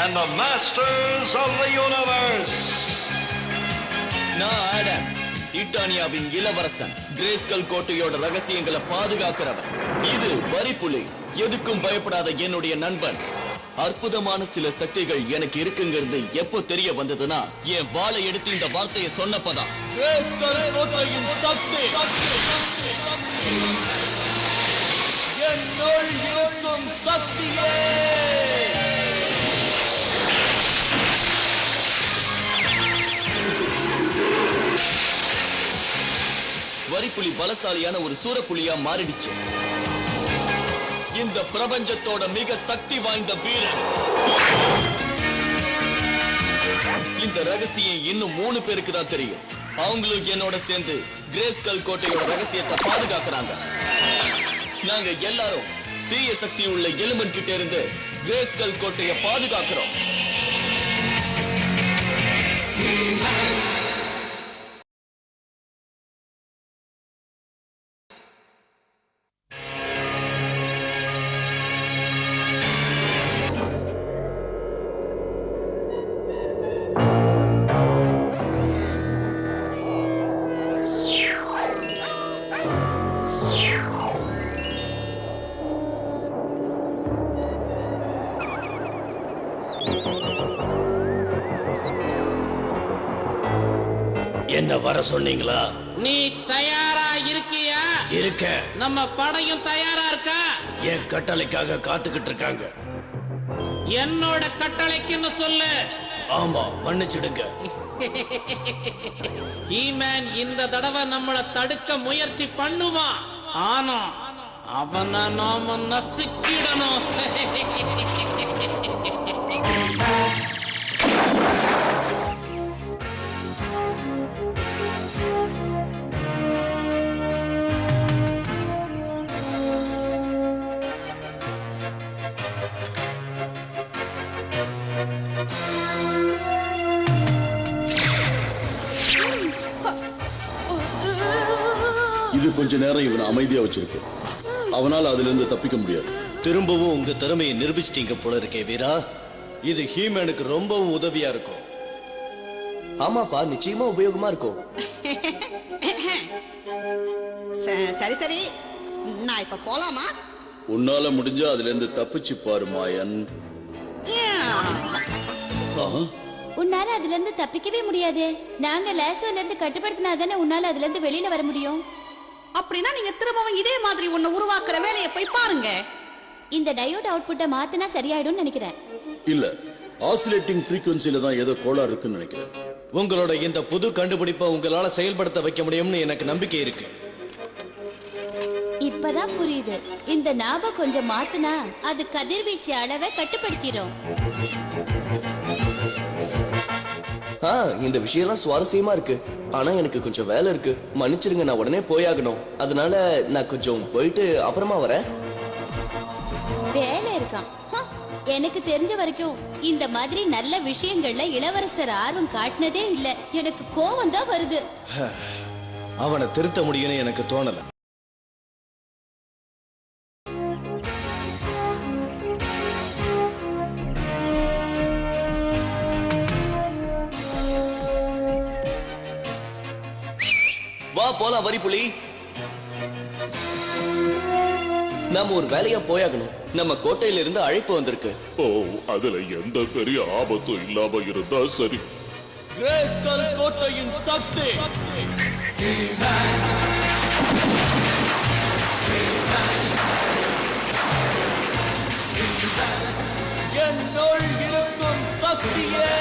and the masters of the universe. நான் Adam, இட்டானியாவின் இளவரசன், greyscale கோட்டையோட ரகசியங்களை பாதுகாக்கிறவன். இது வரிப்புலி, எதுக்கும் பயப்படாத என்னுடைய நண்பன். அற்புதமான சில சக்திகள் எனக்கு இருக்குங்கிறது எப்போ தெரிய வந்ததுன்னா, என் வாளை எடுத்து இந்த வார்த்தையை சொன்னப்பதான். கிரேஸ்கல் கோட்டையின் சக்தி என்னுள் இருக்கும் சக்தியே. வரிப்புலி பலசாலியான ஒரு சூரப்புலியா மாறிடுச்சு. இந்த பிரபஞ்சத்தோட மிக சக்தி வாய்ந்த வீரன். இந்த ரகசியம் இன்னும் 3 பேருக்கு தான் தெரியும். அவங்களுக்கு என்னோட சேர்ந்து கிரேஸ்கல் கோட்டையோட ரகசியத்தை பாதுகாக்கிறாங்க. நாங்க எல்லாரும் தீய சக்தி உள்ள எலிமெண்ட் கிட்ட இருந்து கிரேஸ்கல் கோட்டையை பாதுகாக்கிறோம். என்ன வர சொன்னீங்களா? நீ தயாரா இருக்கியா? இருக்க. நம்ம படையும் தயாரா இருக்கா? என் கட்டளைக்காக காத்துக்கிட்டு இருக்காங்க. என்னோட கட்டளைக்குன்னு சொல்லு. ஆமா, மன்னிச்சிடுங்க. ஹீமேன் இந்த தடவை நம்மள தடுக்க முயற்சி பண்ணுவான். ஆனா அவனை நாம நசுக்கிடணும். இது கொஞ்ச நேரம் இவனை அமைதியா வச்சிருக்கு. அவனால அதுல இருந்து தப்பிக்க முடியாது. திரும்பவும் உங்க திறமையை நிரூபிச்சிட்டீங்க போல இருக்கே வீரா. இது ஹீமேனுக்கு ரொம்பவும் உதவியா இருக்கும். ஆமாப்பா, நிச்சயமா உபயோகமா இருக்கும். சரி சரி, நான் இப்ப போலாமா? உன்னால முடிஞ்சா அதுல இருந்து தப்பிச்சு பாரு மாயன். உன்னால அதுல இருந்து தப்பிக்கவே முடியாது. நாங்க லேசோல இருந்து கட்டுப்படுத்தினாதானே உன்னால அதுல இருந்து வெளியில வர முடியும். அப்படின்னா நீங்க திரும்பவும் இதே மாதிரி ஒண்ணு உருவாக்குற வேலையை போய் பாருங்க. இந்த டயோட் அவுட்புட்டை மாத்தினா சரியாயிடும்னு நினைக்கிறேன். இல்ல, ஆசிலேட்டிங் ஃப்ரீக்வன்சில தான் ஏதோ கோளாறு இருக்குன்னு நினைக்கிறேன். உங்களோட இந்த புது கண்டுபிடிப்பை உங்களால செயல்படுத்த வைக்க முடியும்னு எனக்கு நம்பிக்கை இருக்கு. இப்பதான் புரியுது. இந்த நாப கொஞ்சம் மாத்தினா அது கதிர்வீச்சு அளவை கட்டுப்படுத்திடும். இந்த விஷயம்லாம் சுவாரஸ்யமா இருக்கு. ஆனா எனக்கு கொஞ்சம் வேலை இருக்கு. மன்னிச்சிருங்க, நான் உடனே போயாகணும். அதனால நான் கொஞ்சம் போயிட்டு அப்புறமா வரேன். வேலை இருக்கான். எனக்கு தெரிஞ்ச வரைக்கும் இந்த மாதிரி நல்ல விஷயங்கள்ல இளவரசர் ஆர்வம் காட்டினதே இல்ல. எனக்கு கோவம் தான் வருது. அவனை திருத்த முடியும்னு எனக்கு தோணல. வா போலாம் வரிப்புலி. நாம ஒரு வேலையா போயாகணும். நம்ம கோட்டையில இருந்து அழைப்பு வந்திருக்கு. ஓ, அதுல எந்த பெரிய ஆபத்தும் இல்லாம இருந்தா சரி. கிரேஸ்கல் கோட்டையின் சக்தி என்னுள் இருக்கும் சக்தியே.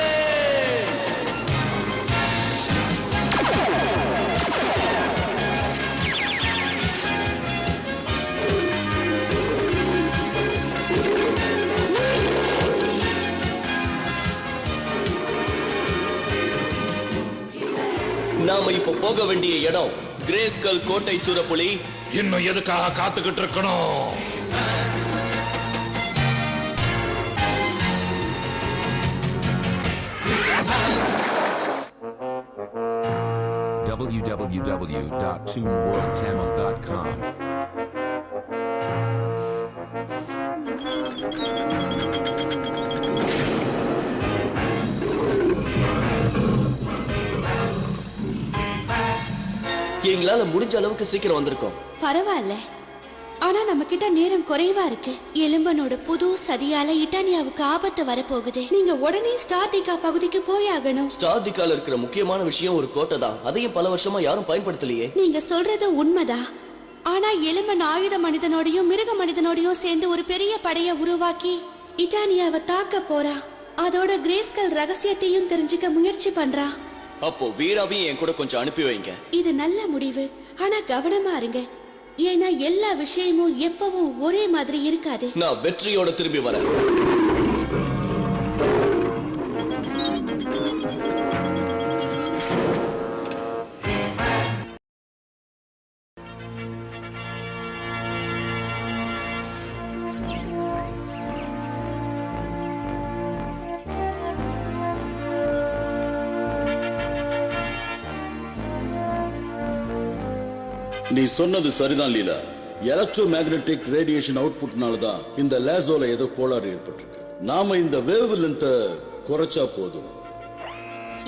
நாம இப்ப போக வேண்டிய இடம் கிரேஸ்கல் கோட்டை. சூரப்புலி, இன்னும் எதுக்காக காத்துக்கிட்டு இருக்கணும்? www.toonworldtamil.com எங்களால முடிஞ்ச அளவுக்கு சீக்கிரம் வந்திருக்கோம். பரவாயில்ல, ஆனா நம்ம கிட்ட நேரம் குறைவா இருக்கு. எலும்பனோட புது சதியால இட்டானியாவுக்கு ஆபத்து வரப்போகுது. நீங்க உடனே ஸ்டார்டிகா பகுதிக்கு போயாகணும். ஸ்டார்டிகால இருக்கிற முக்கியமான விஷயம் ஒரு கோட்டை தான். அதையும் பல வருஷமா யாரும் பயன்படுத்தலையே. நீங்க சொல்றது உண்மைதான். ஆனா எலும்பன் ஆயுத மனிதனோடையும் மிருக மனிதனோடையும் சேர்ந்து ஒரு பெரிய படைய உருவாக்கி இட்டானியாவை தாக்க போறா. அதோட கிரேஸ்கல் ரகசியத்தையும் தெரிஞ்சுக்க முயற்சி பண்றா. அப்போ வீராவையும் என் கூட கொஞ்சம் அனுப்பி வைங்க. இது நல்ல முடிவு, ஆனா கவனமா இருங்க. ஏன்னா எல்லா விஷயமும் எப்பவும் ஒரே மாதிரி இருக்காது. நான் வெற்றியோட திரும்பி வரேன். நீ சொன்னது சரிதான் லீலா. எலக்ட்ரோ மேக்னெட்டிக் ரேடியேஷன் அவுட்புட்னால தான் இந்த லேசோல ஏதோ கோளாறு ஏற்பட்டிருக்கு. நாம இந்த வேவ் லென்த்தை குறைச்சா போதும்.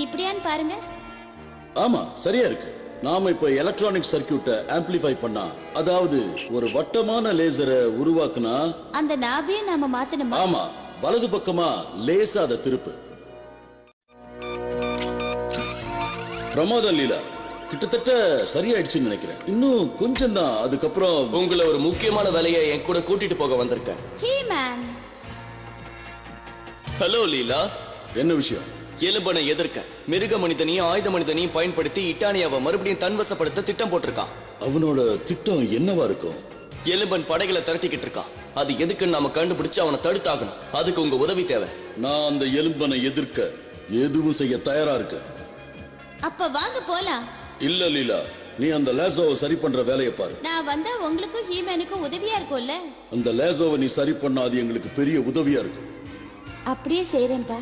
இப்படியான்னு பாருங்க. ஆமா, சரியா இருக்கு. நாம இப்ப எலக்ட்ரானிக் சர்க்கியூட்டை ஆம்பிளிஃபை பண்ணா, அதாவது ஒரு வட்டமான லேசரை உருவாக்குனா அந்த நாபியை நாம மாத்தணுமா? ஆமா, வலது பக்கமா லேசா அதை திருப்பு. பிரமாதம் லீலா, கிட்டத்தட்ட சரியாயிடுச்சுன்னு நினைக்கிறேன். இன்னும் கொஞ்சம் தான், அதுக்கப்புறம் உங்களை ஒரு முக்கியமான வேலையை என் கூட கூட்டிட்டு போக வந்திருக்கேன். ஹீமேன். ஹலோ லீலா. என்ன விஷயம்? எலும்பனை எதிர்க்க மிருக மனிதனையும் ஆயுத மனிதனையும் பயன்படுத்தி இட்டானியாவை மறுபடியும் தன்வசப்படுத்த திட்டம் போட்டிருக்கான். அவனோட திட்டம் என்னவா இருக்கும்? எலும்பன் படைகளை திரட்டிக்கிட்டு இருக்கான். அது எதுக்குன்னு நாம கண்டுபிடிச்சு அவனை தடுத்தாகணும். அதுக்கு உங்க உதவி தேவை. நான் அந்த எலும்பனை எதிர்க்க எதுவும் செய்ய தயாரா இருக்கேன். அப்ப வாங்க போலாம். இல்ல லீலா, நீ அந்த லேசோவை சரி பண்ற வேலையை பாரு. நான் வந்தா உங்களுக்கும் ஹீமேனுக்கும் உதவியா இருக்கும்ல. அந்த லேசோவை நீ சரி பண்ணா அது எங்களுக்கு பெரிய உதவியா இருக்கும். அப்படியே செய்றேன்பா.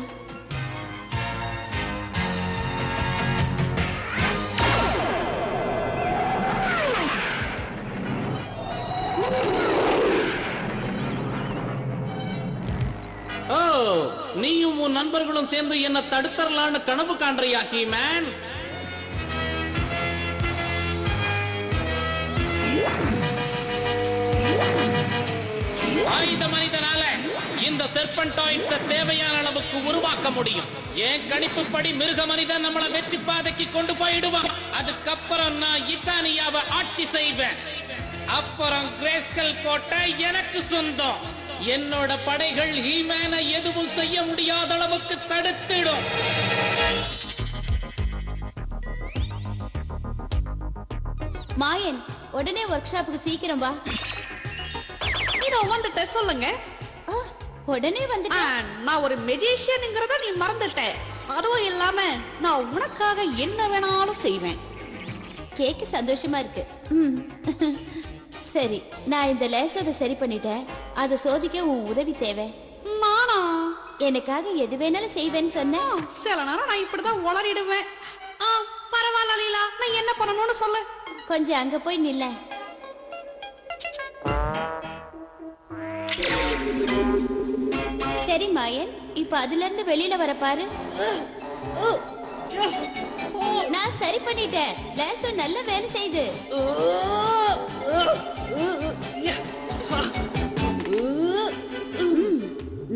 ஓ, நீயும் உன் நண்பர்களும் சேர்ந்து என்ன தடுத்தரலான்னு கனவு காண்றியா ஹீமேன்? ஆயுத மனிதனால இந்த செர்பன்டாய்ட்ஸ தேவையான அளவுக்கு உருவாக்க முடியும். என் கணிப்புப்படி மிருக மனிதன் நம்மள வெற்றி பாதைக்கு கொண்டு போயிடுவான். அதுக்கப்புறம் நான் இட்டானியாவை ஆட்சி செய்வேன். அப்புறம் கிரேஸ்கல் கோட்டை எனக்கு சொந்தம். என்னோட படைகள் ஹீமேனை எதுவும் செய்ய முடியாத அளவுக்கு தடுத்திடும். மாயன், உடனே ஒர்க் ஷாப்புக்கு சீக்கிரம் வா. இதோ வந்துட்ட, சொல்லுங்க. உடனே வந்துட்டேன். நான் ஒரு மெஜிஷியனுங்கிறத நீ மறந்துட்ட. அதுவும் இல்லாம நான் உனக்காக என்ன வேணாலும் செய்வேன். கேக்கு சந்தோஷமா இருக்கு. சரி, நான் இந்த லேசரை சரி பண்ணிட்டேன். அதை சோதிக்க உன் உதவி தேவை. நானா? எனக்காக எது வேணாலும் செய்வேன்னு சொன்னேன். சில நேரம் நான் இப்படிதான் உளறிடுவேன். பரவாயில்ல லீலா, நான் என்ன பண்ணணும்னு சொல்லு. கொஞ்சம் அங்க போய் நில்ல. சரி மாயன், இப்ப அதுல இருந்து வெளியில வர பாரு. நான் சரி பண்ணிட்டேன். லேசோ நல்ல வேலை செய்து.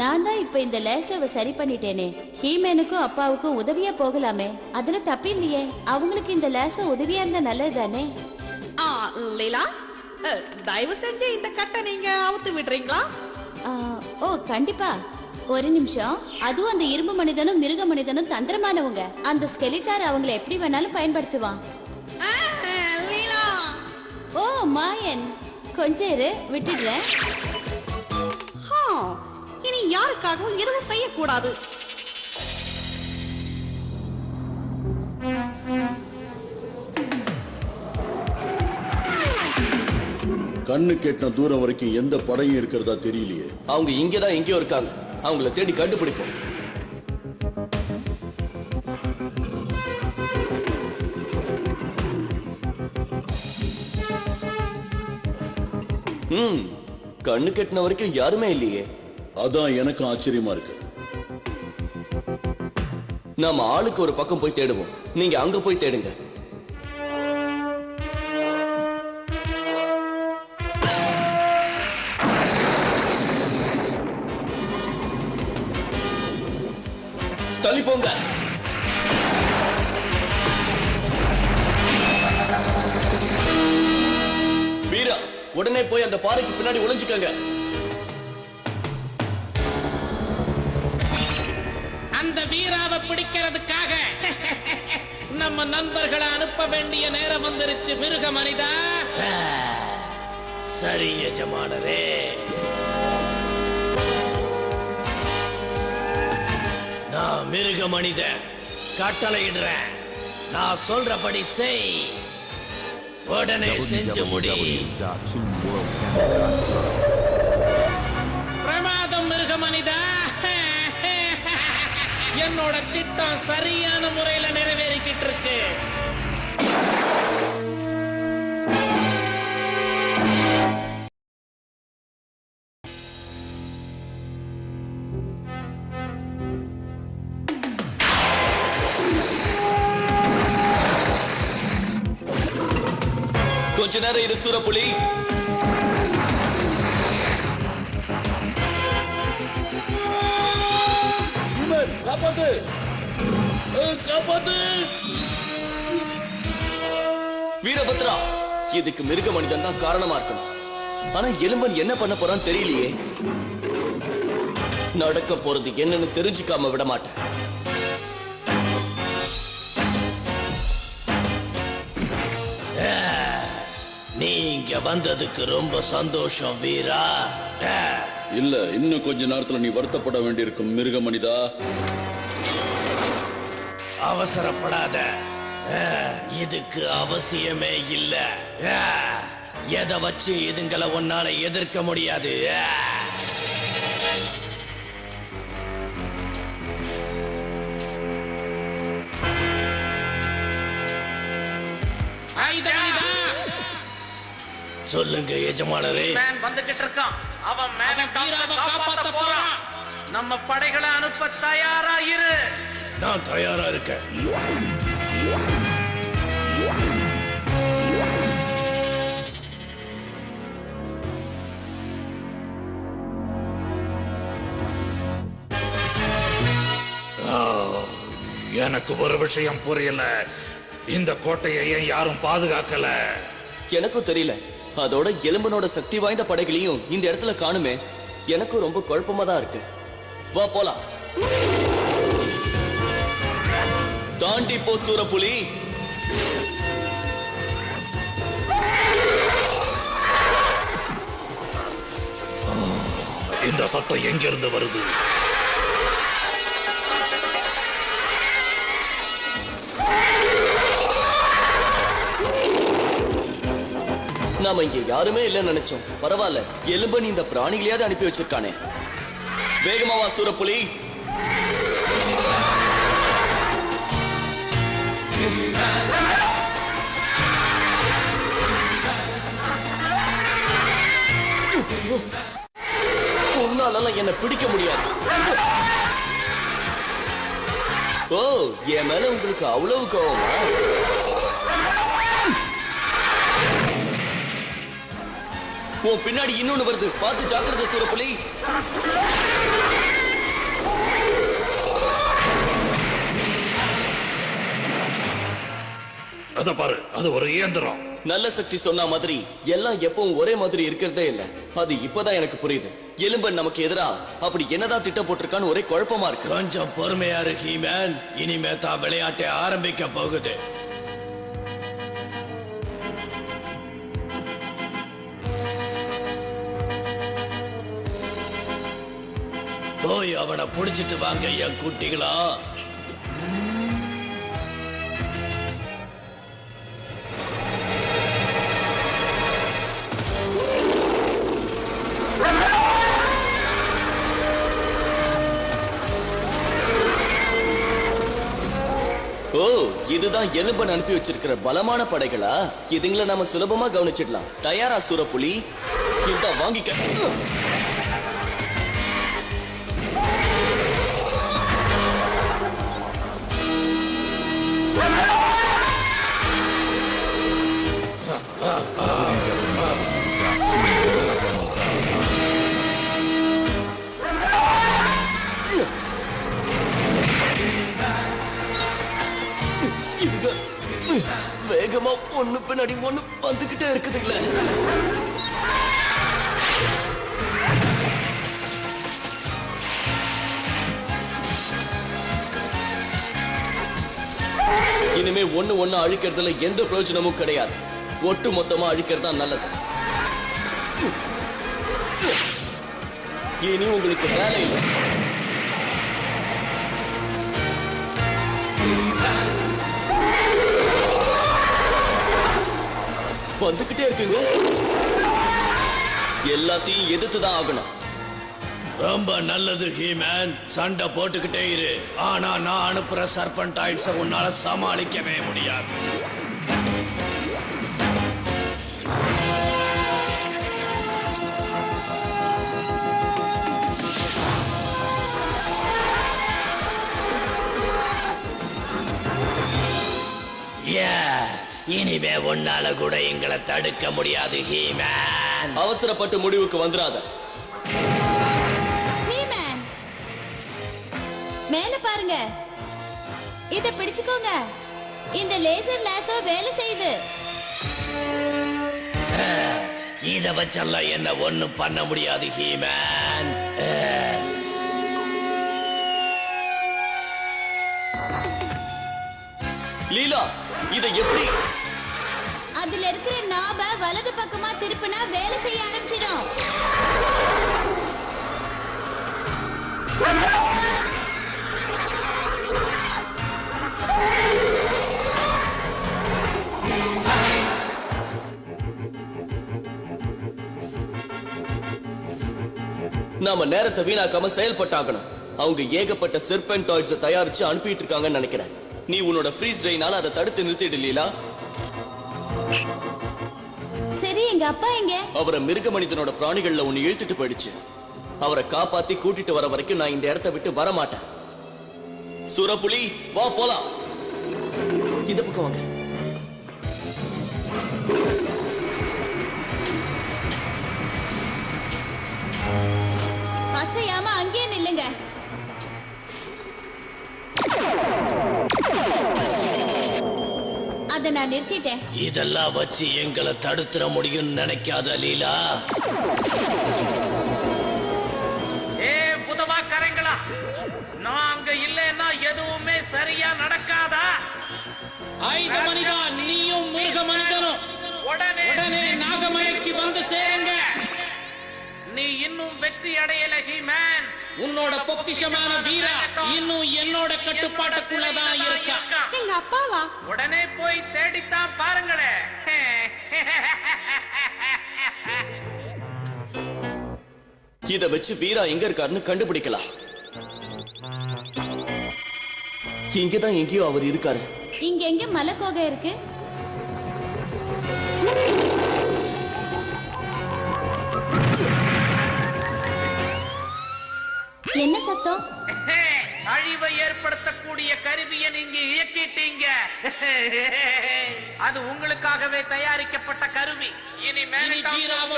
நான் தான் இப்ப இந்த லேசோவை சரி பண்ணிட்டேனே. ஹீமேனுக்கும் அப்பாவுக்கும் உதவியா போகலாமே, அதுல தப்பு இல்லையே. அவங்களுக்கு இந்த லேசோ உதவியா இருந்தா நல்லது தானே. லீலா, தயவு செஞ்சு இந்த கட்டை நீங்க அவுத்து விடுறீங்களா? ஓ கண்டிப்பா. ஒரு நிமிஷம். அதுவும் அந்த இரும்பு மனிதனும் மிருக மனிதனும் தந்திரமானவங்க. அந்த ஸ்கெலிட்டார் அவங்களை எப்படி வேணாலும் பயன்படுத்துவான். லீலா. ஓ மாயன், கொஞ்சம் இரு, விட்டுடுறேன். இனி யாருக்காகவும் எதுவும் செய்யக்கூடாது. கண்ணு கேட்டின தூரம் வரைக்கும் எந்த படையும் இருக்கிறதா தெரியலையே. அவங்க இங்கதான் எங்கேயோ இருக்காங்க. அவங்கள தேடி கண்டுபிடிப்போம். கண்ணு கெட்டின வரைக்கும் யாருமே இல்லையே. அதான் எனக்கும் ஆச்சரியமா இருக்கு. நாம ஆளுக்கு ஒரு பக்கம் போய் தேடுவோம். நீங்க அங்க போய் தேடுங்க. தள்ளி போங்க. வீரா, உடனே போய் அந்த பாறைக்கு பின்னாடி ஒளிஞ்சுக்கங்க. அந்த வீராவை பிடிக்கிறதுக்காக நம்ம நண்பர்களை அனுப்ப வேண்டிய நேரம் வந்துருச்சு மிருக மனிதா. சரி எஜமானரே. நான் மிருக மனிதன் கட்டளையிடுறேன். நான் சொல்றபடி செய். உடனே செஞ்சு முடி. பிரமாதம் மிருக மனிதா. என்னோட திட்டம் சரியான முறையில நிறைவேறிக்கிட்டு இருக்கு. கொஞ்ச நேரம் இரு சூரப்புலி. காப்பாத்து, காப்பாத்து. வீரபத்ரா, இதுக்கு மிருக மனிதன் தான் காரணமா இருக்கணும். ஆனா எலும்பன் என்ன பண்ண போறான்னு தெரியலையே. நடக்க போறது என்னன்னு தெரிஞ்சுக்காம விட மாட்டேன். நீங்க வந்ததுக்கு ரொம்ப சந்தோஷம் வீரா. இல்ல, இன்னும் கொஞ்ச நேரத்துல நீ வருத்தப்பட வேண்டியிருக்கும் மிருக மனிதா. அவசரப்படாத. இதுக்கு அவசியமே இல்ல. எதை வச்சு இதுங்களை உன்னால எதிர்க்க முடியாது. சொல்லுங்க எஜமானரே. வந்துகிட்டு இருக்கான். அவன் வீராவை காப்பாத்த போறான். நம்ம படைகளை அனுப்ப தயாரா இரு. நான் தயாரா இருக்கேன். எனக்கு ஒரு விஷயம் புரியல. இந்த கோட்டையை ஏன் யாரும் பாதுகாக்கல? எனக்கும் தெரியல. அதோட எலும்பனோட சக்தி வாய்ந்த படைகளையும் இந்த இடத்துல காணுமே. எனக்கும் ரொம்ப குழப்பமா தான் இருக்கு. வா போலாம். தாண்டி போ சூரப்புலி. இந்த சத்தம் எங்கிருந்து வருது? நாம இங்க யாருமே இல்லைன்னு நினைச்சோம். பரவாயில்ல, எலும்பன் இந்த பிராணிகளையாவது அனுப்பி வச்சிருக்கானே. வேகமா வா சூரப்புலி. உன்னாலெல்லாம் என்ன பிடிக்க முடியாது. ஓ, என் மேல உங்களுக்கு அவ்வளவு கோவமா? உன் பின்னாடி இன்னொன்னு வருது, பார்த்து ஜாக்கிரதை சூரப்புலி. அத பாரு, அது ஒரு இயந்திரம். நல்ல சக்தி சொன்ன மாதிரி எல்லாம் எப்பவும் ஒரே மாதிரி இருக்கிறதே இல்ல. அது இப்பதான் எனக்கு புரியுது. எலும்பன் நமக்கு எதிரா அப்படி என்னதான் திட்டம் போட்டிருக்கான்னு ஒரே குழப்பமா இருக்கு. கொஞ்சம் பொறுமையா இரு ஹீமேன். இனிமே தான் விளையாட்டை ஆரம்பிக்க போகுது. போய் அவனை புடிச்சிட்டு வாங்க என் குட்டிகளா. ஓ, இதுதான் எலும்பன் அனுப்பி வச்சிருக்கிற பலமான படைகளா? இதுங்களை நாம சுலபமா கவனிச்சிடலாம். தயாரா சூரப்புலி? இந்த வாங்கிக்க. முன்னாடி ஒண்ணு வந்துகிட்டே இருக்குதுங்களே. இனிமே ஒண்ணு அழிக்கிறதுல எந்த பிரயோஜனமும் கிடையாது. ஒட்டு மொத்தமா அழிக்கிறது தான் நல்லது. இனி உங்களுக்கு வேலை இல்லை. வந்துகிட்டே இருக்குங்க. எல்லாத்தையும் எதிர்த்துதான் ஆகணும். ரொம்ப நல்லது ஹீமேன், சண்டை போட்டுக்கிட்டே இரு. ஆனா நான் அனுப்புற சர்பன்டாய்ட்ஸை உன்னால சமாளிக்கவே முடியாது. இனிமே உன்னால கூட எங்களை தடுக்க முடியாது ஹீமேன். அவசரப்பட்டு முடிவுக்கு வந்துடாத. ஹீமேன், மேல பாருங்க, இத பிடிச்சுக்கோங்க. இந்த லேசர் லாசோ வேலை செய்யுது. இத வச்செல்லாம் என்ன ஒண்ணும் பண்ண முடியாது ஹீமேன். லீலா, இத எப்படி? அதுல இருக்கிற நாப வலது பக்கமா திருப்பினா வேலை செய்ய ஆரம்பிச்சிடும். நாம நேரத்தை வீணாக்காம செயல்பட்டாகணும். அவங்க ஏகப்பட்ட செர்பென்டாய்ட்ஸை தயாரிச்சு அனுப்பிட்டு இருக்காங்கன்னு நினைக்கிறேன். நீ உன்னோட ஃப்ரீஸ் ட்ரைனால அதை தடுத்து நிறுத்திடு லீலா. சரி, எங்க அப்பா எங்க? அவரை மிருக மனிதனோட பிராணிகள்ல ஒண்ணு இழுத்துட்டு போயிடுச்சு. அவரை காப்பாத்தி கூட்டிட்டு வர வரைக்கும் நான் இந்த இடத்தை விட்டு வர மாட்டேன். சுரப்புலி, வா போலாம். இந்த பக்கம் வாங்க. அசையாம அங்கேயே நில்லுங்க. அத நான் நிறுத்திட்டேன். இதெல்லாம் வச்சு எங்களை தடுத்துற முடியும்னு நினைக்காத லீலா. புதவாக்கரங்களா, நான் அங்க இல்லைன்னா எதுவுமே சரியா நடக்காதா? ஆயுத மனிதா, நீயும் மிருக மனிதனும் உடனே நாகமலைக்கு வந்து சேருங்க. நீ இன்னும் வெற்றி அடையல ஹீமேன். உன்னோட பொக்கிஷமான வீரா இன்னும் என்னோட கட்டுப்பாட்டுக்குள்ளதான் இருக்கா. எங்க அப்பாவா? உடனே போய் தேடித்தான் பாருங்களே. இத வச்சு வீரா எங்க இருக்காருன்னு கண்டுபிடிக்கலாம். இங்கதான் எங்கேயோ அவர் இருக்காரு. இங்க எங்க மலைக்கோகை இருக்கு? என்ன சத்தம்? அழிவை ஏற்படுத்தக்கூடிய கருவியை நீங்க இயக்கிட்டீங்க. அது உங்களுக்காகவே தயாரிக்கப்பட்ட கருவி. இனி வீராவை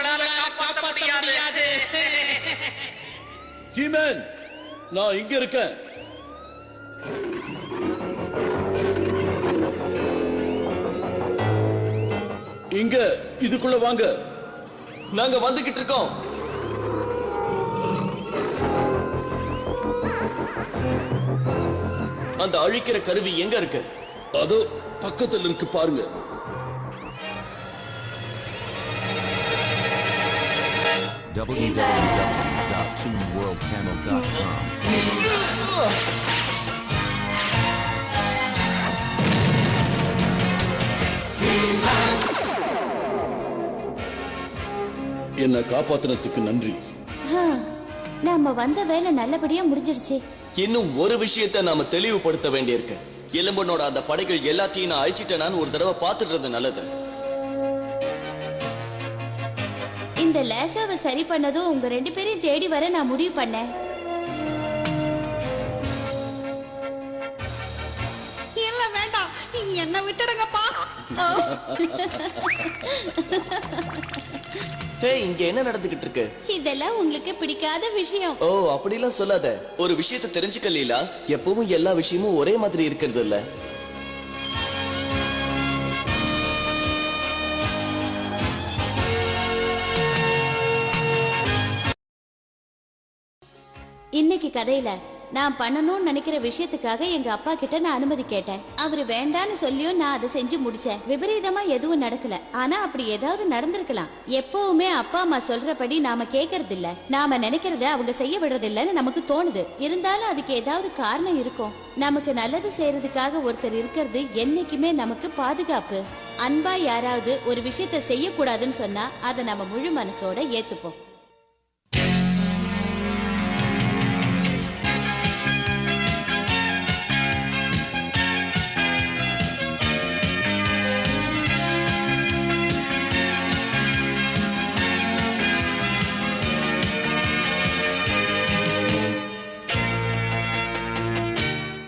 காப்பாற்ற முடியாது. ஹீமேன், நான் இங்க இருக்கேன். இங்க இதுக்குள்ள வாங்க. நாங்க வந்துகிட்டு இருக்கோம். அந்த அழிக்கிற கருவி எங்க இருக்கு? அதோ பக்கத்துல இருக்கு பாருங்க. www.teamworldchannel.com. என்ன காப்பாத்தினதுக்கு நன்றி. நாம வந்த வேலை நல்லபடியா முடிஞ்சிடுச்சு. இன்னும் ஒரு விஷயத்தை நாம தெளிவுபடுத்த வேண்டியிருக்கு. எலும்பனோட அந்த படைகள் எல்லாத்தையும் நான் அழிச்சிட்டேனான்னு ஒரு தடவை பார்த்துடுறது நல்லது. இந்த லேசாவை சரி பண்ணதும் உங்க 2 பேரையும் தேடி வர நான் முடிவு பண்ணேன். இல்ல வேண்டாம், என்ன விட்டுடுங்கப்பா. இங்க என்ன நடந்துகிட்டு இருக்கு? இதெல்லாம் உங்களுக்கு பிடிக்காத விஷயம். ஓ, அப்படிலாம் சொல்லாத. ஒரு விஷயத்தை தெரிஞ்சுக்க லீலா, எப்பவும் எல்லா விஷயமும் ஒரே மாதிரி இருக்கிறது இல்ல. இன்னைக்கு கதையில நான் பண்ணணும்னு நினைக்கிற விஷயத்துக்காக எங்க அப்பா கிட்ட நான் அனுமதி கேட்டேன். அவரு வேண்டான்னு சொல்லியும் நான் அதை செஞ்சு முடிச்சேன். விபரீதமா எதுவும் நடக்கல. ஆனா அப்படி ஏதாவது நடந்திருக்கலாம். எப்பவுமே அப்பா அம்மா சொல்றபடி நாம கேட்கறது இல்ல, நாம நினைக்கிறத அவங்க செய்ய விடுறது இல்லன்னு நமக்கு தோணுது. இருந்தாலும் அதுக்கு ஏதாவது காரணம் இருக்கும். நமக்கு நல்லது செய்யறதுக்காக ஒருத்தர் இருக்கிறது என்னைக்குமே நமக்கு பாதுகாப்பு. அன்பா யாராவது ஒரு விஷயத்த செய்யக்கூடாதுன்னு சொன்னா அதை நம்ம முழு மனசோட ஏத்துப்போம்.